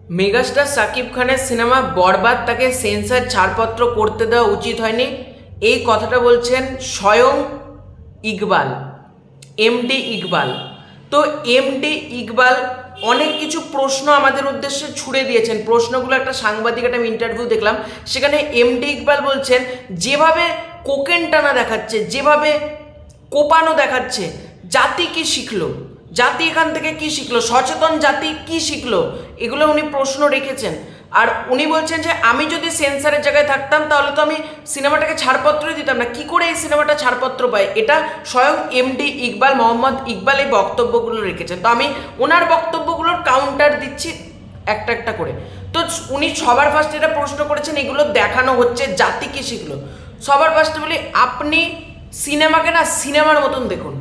Megastar Shakib খানের cinema বরবাদ তাকে sensor ছাড়পত্র করতে দেওয়া উচিত হয়নি, এই কথাটা বলছেন স্বয়ং ইকবাল, এমডি ইকবাল। তো এমডি ইকবাল অনেক কিছু প্রশ্ন আমাদের উদ্দেশ্যে ছুড়ে দিয়েছেন। প্রশ্নগুলো একটা সাংবাদিক একটা ইন্টারভিউ দেখলাম, সেখানে এমডি ইকবাল বলছেন যেভাবে কোকেন টানা দেখাচ্ছে, যেভাবে কোপানো দেখাচ্ছে, জাতি কি শিখলো, জাতি এখান থেকে কি শিখলো, সচেতন জাতি কি শিখলো, এগুলো উনি প্রশ্ন রেখেছেন। আর উনি বলছেন যে আমি যদি সেন্সারের জায়গায় থাকতাম তাহলে তো আমি সিনেমাটাকে ছাড়পত্রই দিতাম না, কি করে এই সিনেমাটা ছাড়পত্র পায়। এটা স্বয়ং এমডি ইকবাল, মোহাম্মদ ইকবাল এই বক্তব্যগুলো রেখেছেন। তো আমি ওনার বক্তব্যগুলোর কাউন্টার দিচ্ছি একটা একটা করে। তো উনি সবার ফার্স্ট এটা প্রশ্ন করেছেন এগুলো দেখানো হচ্ছে, জাতি কি শিখলো। সবার ফার্স্টে বলি, আপনি সিনেমাকে না সিনেমার মতন দেখুন।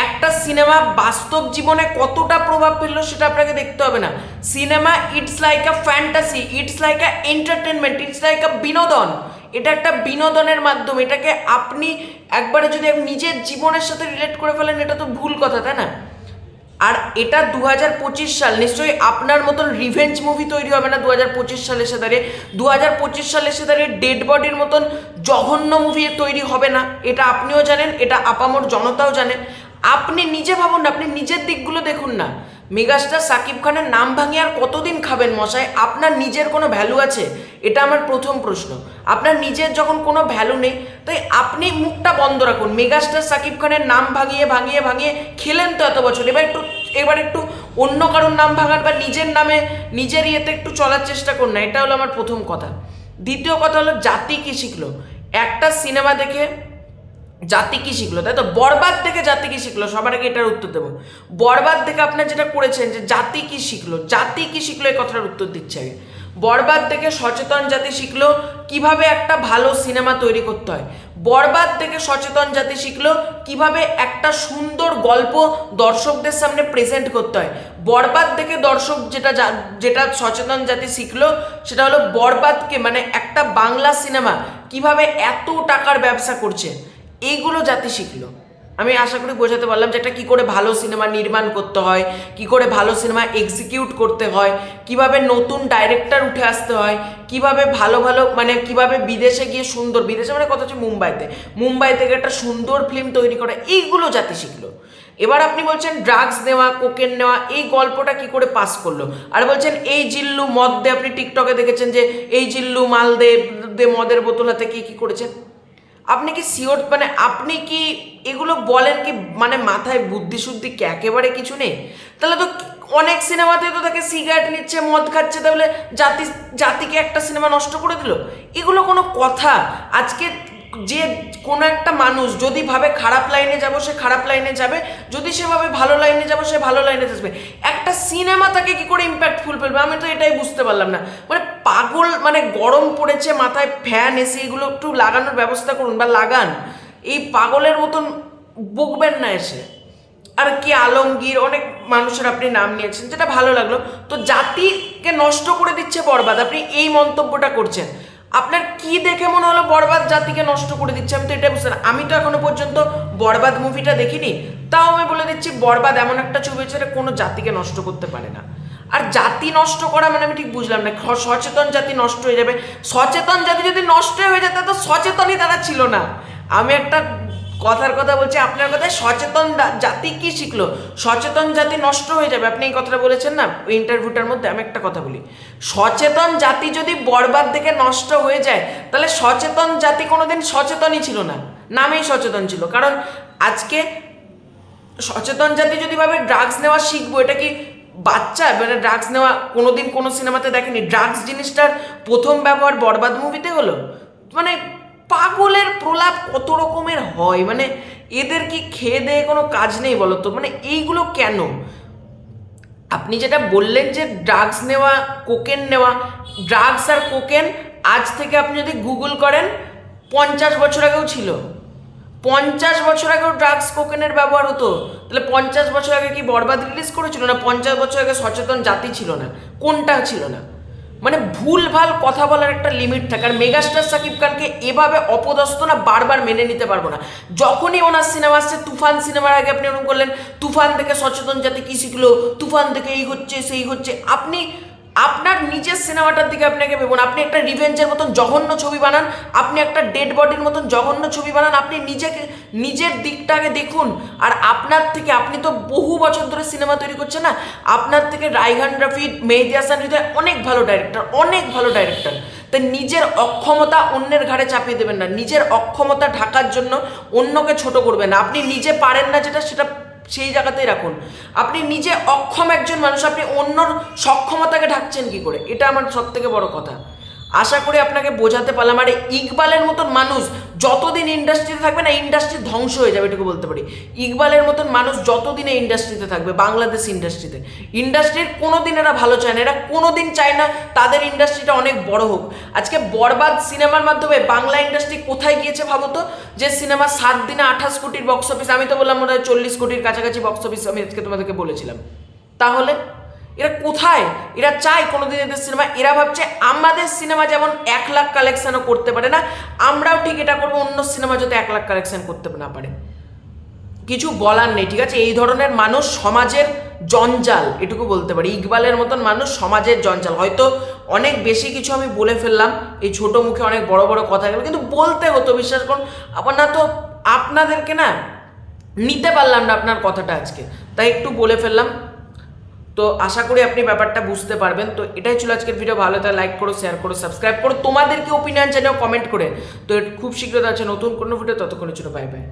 একটা সিনেমা বাস্তব জীবনে কতটা প্রভাব ফেললো সেটা আপনাকে দেখতে হবে না। Cinema it's like a fantasy, it's like a entertainment, it's like আ বিনোদন। এটা একটা বিনোদনের মাধ্যম। এটাকে আপনি একবারে যদি নিজের জীবনের সাথে রিলেট করে ফেলেন এটা তো ভুল কথা, তাই না? আর এটা 2025 সাল, নিশ্চয়ই আপনার মতন রিভেঞ্জ মুভি তৈরি হবে না 2025 সালে এসে দাঁড়িয়ে। 2025 সালে এসে দাঁড়িয়ে ডেড বডির মতন জঘন্য মুভি তৈরি হবে না, এটা আপনিও জানেন, এটা আপামর জনতাও জানে। আপনি নিজে ভাবুন না, আপনি নিজের দিকগুলো দেখুন না। মেগাস্টার সাকিব খানের নাম ভাঙিয়ে আর কতদিন খাবেন মশাই? আপনার নিজের কোনো ভ্যালু আছে? এটা আমার প্রথম প্রশ্ন। আপনার নিজের যখন কোনো ভ্যালু নেই, তাই আপনি মুখটা বন্ধ রাখুন। মেগাস্টার সাকিব খানের নাম ভাঙিয়ে ভাঙিয়ে ভাঙিয়ে খেলেন তো এত বছর, এবার একটু অন্য কারোর নাম ভাঙার বা নিজের নামে নিজের ইয়েতে একটু চলার চেষ্টা করুন না। এটা হলো আমার প্রথম কথা। দ্বিতীয় কথা হলো, জাতি কি শিখলো? একটা সিনেমা দেখে জাতি কি শিখলো, তাই তো? বরবাদ থেকে জাতি কি শিখলো? সবার আগে এটার উত্তর দেবো। বরবাদ থেকে আপনার যেটা করেছেন যে জাতি কি শিখলো, জাতি কি শিখলো এই কথাটার উত্তর দিচ্ছে আগে। বরবাদ থেকে সচেতন জাতি শিখলো কিভাবে একটা ভালো সিনেমা তৈরি করতে হয়। বরবাদ থেকে সচেতন জাতি শিখলো কিভাবে একটা সুন্দর গল্প দর্শকদের সামনে প্রেজেন্ট করতে হয়। বরবাদ থেকে দর্শক যেটা সচেতন জাতি শিখলো সেটা হলো বরবাদকে, মানে একটা বাংলা সিনেমা কিভাবে এত টাকার ব্যবসা করছে, এইগুলো জাতি শিখলো। আমি আশা করি বোঝাতে পারলাম যে একটা কী করে ভালো সিনেমা নির্মাণ করতে হয়, কি করে ভালো সিনেমা এক্সিকিউট করতে হয়, কিভাবে নতুন ডাইরেক্টর উঠে আসতে হয়, কিভাবে ভালো ভালো মানে কিভাবে বিদেশে গিয়ে সুন্দর, বিদেশে মানে কথা হচ্ছে মুম্বাই থেকে একটা সুন্দর ফিল্ম তৈরি করা, এইগুলো জাতি শিখলো। এবার আপনি বলছেন ড্রাগস নেওয়া, কোকেন নেওয়া, এই গল্পটা কি করে পাস করলো? আর বলছেন এই জিল্লু মদ দে, আপনি টিকটকে দেখেছেন যে এই জিল্লু মাল দে মদের বোতল হাতে কি করেছেন। আপনি কি সিওর, মানে আপনি কি এগুলো বলেন কি, মানে মাথায় বুদ্ধি শুদ্ধি কি একেবারে কিছু নেই? তাহলে তো অনেক সিনেমাতে তো তাকে সিগারেট নিচ্ছে, মদ খাচ্ছে, তাহলে জাতিকে একটা সিনেমা নষ্ট করে দিল? এগুলো কোনো কথা? আজকে যে কোনো একটা মানুষ যদি ভাবে খারাপ লাইনে যাব সে খারাপ লাইনে যাবে, যদি সে ভাবে ভালো লাইনে যাব সে ভালো লাইনে যাবে। একটা সিনেমা তাকে কি করে ইম্প্যাক্টফুল ফেলবে? আমি তো এটাই বুঝতে পারলাম না। মানে পাগল, মানে গরম পড়েছে, মাথায় ফ্যান এসি এগুলো একটু লাগানোর ব্যবস্থা করুন বা লাগান। এই পাগলের মতন বকবেন না এসে। আর কি আলমগীর, অনেক মানুষের আপনি নাম নিয়েছেন, যেটা ভালো লাগলো। তো জাতিকে নষ্ট করে দিচ্ছে বরবাদ, আপনি এই মন্তব্যটা করছেন। আপনার কি দেখে মনে হলো বরবাদ জাতিকে নষ্ট করে দিচ্ছে? আমি তো এটা বুঝতে না। আমি তো এখনো পর্যন্ত বরবাদ মুভিটা দেখিনি, তাও আমি বলে দিচ্ছি বরবাদ এমন একটা ছবি যেটা কোনো জাতিকে নষ্ট করতে পারে না। আর জাতি নষ্ট করা মানে আমি ঠিক বুঝলাম না। সচেতন জাতি নষ্ট হয়ে যাবে? সচেতন জাতি যদি নষ্ট হয়ে যেত তো সচেতনই তারা ছিল না। আমি একটা কথার কথা বলছি, আপনার কথায় সচেতন জাতি কি শিখলো? সচেতন জাতি নষ্ট হয়ে যাবে, আপনি এই কথাটা বলেছেন না ইন্টারভিউটার মধ্যে। আমি একটা কথা বলি, সচেতন জাতি যদি বরবাদ থেকে নষ্ট হয়ে যায় তাহলে সচেতন জাতি কোনোদিন সচেতনই ছিল না, নামেই সচেতন ছিল। কারণ আজকে সচেতন জাতি যদি ভাবে ড্রাগস নেওয়া শিখবো, এটা কি বাচ্চা? মানে ড্রাগস নেওয়া কোনোদিন কোনো সিনেমাতে দেখেনি। ড্রাগস জিনিসটার প্রথম ব্যবহার বরবাদ মুভিতে হলো। মানে পাগলের প্রলাপ কত রকমের হয়, মানে এদের কি খেয়ে দেয়ে কোনো কাজ নেই বলো তো? মানে এইগুলো কেন? আপনি যেটা বললেন যে ড্রাগস নেওয়া, কোকেন নেওয়া, ড্রাগস আর কোকেন আজ থেকে আপনি যদি গুগল করেন 50 বছর আগেও ছিল। 50 বছর আগেও ড্রাগস কোকেনের ব্যবহার হতো। তাহলে 50 বছর আগে কি বরবাদ রিলিজ করেছিল না? 50 বছর আগে সচেতন জাতি ছিল না? কোনটা ছিল না? মানে ভুলভাল কথা বলার একটা লিমিট থাকে। আর মেগাস্টার সাকিব খানকে এভাবে অপদস্থ না বারবার মেনে নিতে পারবো না। যখনই ওনার সিনেমা আসছে, তুফান সিনেমার আগে আপনি ওরকম করলেন তুফান থেকে সচেতন জাতি কি শিখলো, তুফান থেকে এই হচ্ছে সেই হচ্ছে। আপনি আপনার নিজের সিনেমাটার দিকে আপনাকে ভেবুন। আপনি একটা রিভেঞ্জের মতন জঘন্য ছবি বানান, আপনি একটা ডেড বডির মতন জঘন্য ছবি বানান, আপনি নিজের দিকটাকে দেখুন। আর আপনার থেকে, আপনি তো বহু বছর ধরে সিনেমা তৈরি করছেন না, আপনার থেকে রায়হান রাফি, মেহেদী হাসান হৃদয় অনেক ভালো ডাইরেক্টর। তাই নিজের অক্ষমতা অন্যের ঘাড়ে চাপিয়ে দেবেন না, নিজের অক্ষমতা ঢাকার জন্য অন্যকে ছোট করবেন না। আপনি নিজে পারেন না সেটা সেই জায়গাতেই রাখুন। আপনি নিজে অক্ষম একজন মানুষ, আপনি অন্যর সক্ষমতাকে ঢাকছেন কি করে? এটা আমার সব থেকে বড় কথা। আশা করি আপনাকে বোঝাতে পারলাম। আর ইকবালের মতন মানুষ যতদিন ইন্ডাস্ট্রিতে থাকবে না, ইন্ডাস্ট্রি ধ্বংস হয়ে যাবে, এটুকু বলতে পারি। ইকবালের মতন মানুষ যতদিনে ইন্ডাস্ট্রিতে থাকবে, বাংলাদেশ ইন্ডাস্ট্রির কোনোদিন এরা ভালো চায় না, এরা কোনোদিন চায় না তাদের ইন্ডাস্ট্রিটা অনেক বড় হোক। আজকে বরবাদ সিনেমার মাধ্যমে বাংলা ইন্ডাস্ট্রি কোথায় গিয়েছে ভাবো তো? যে সিনেমা 7 দিনে 28 কোটির বক্স অফিস, আমি তো বললাম মনে হয় 40 কোটির কাছাকাছি বক্স অফিস, আমি আজকে তোমাদেরকে বলেছিলাম। তাহলে এরা কোথায়? এরা চায় কোনোদিন এদের সিনেমা, এরা ভাবছে আমাদের সিনেমা যেমন 1 লাখ কালেকশনও করতে পারে না, আমরাও ঠিক এটা করবো, অন্য সিনেমা যাতে 1 লাখ কালেকশন করতে না পারে। কিছু বলার নেই, ঠিক আছে? এই ধরনের মানুষ সমাজের জঞ্জাল, এটুকু বলতে পারি। ইকবালের মতন মানুষ সমাজের জঞ্জাল। হয়তো অনেক বেশি কিছু আমি বলে ফেললাম, এই ছোট মুখে অনেক বড় বড় কথা গেল, কিন্তু বলতে হতো, বিশ্বাস করুন। না তো আপনাদেরকে না নিতে পারলাম না আপনার কথাটা আজকে, তাই একটু বলে ফেললাম। তো আশা করি আপনি ব্যাপারটা বুঝতে পারবেন। তো এটাই ছিল আজকের ভিডিও। ভালো তাহলে লাইক করো, শেয়ার করো, সাবস্ক্রাইব করো, তোমাদের কি ওপিনিয়ন জানাও কমেন্ট করে। তো খুব শীঘ্রই আছে নতুন কোনো ভিডিও, ততক্ষণের জন্য বাই বাই।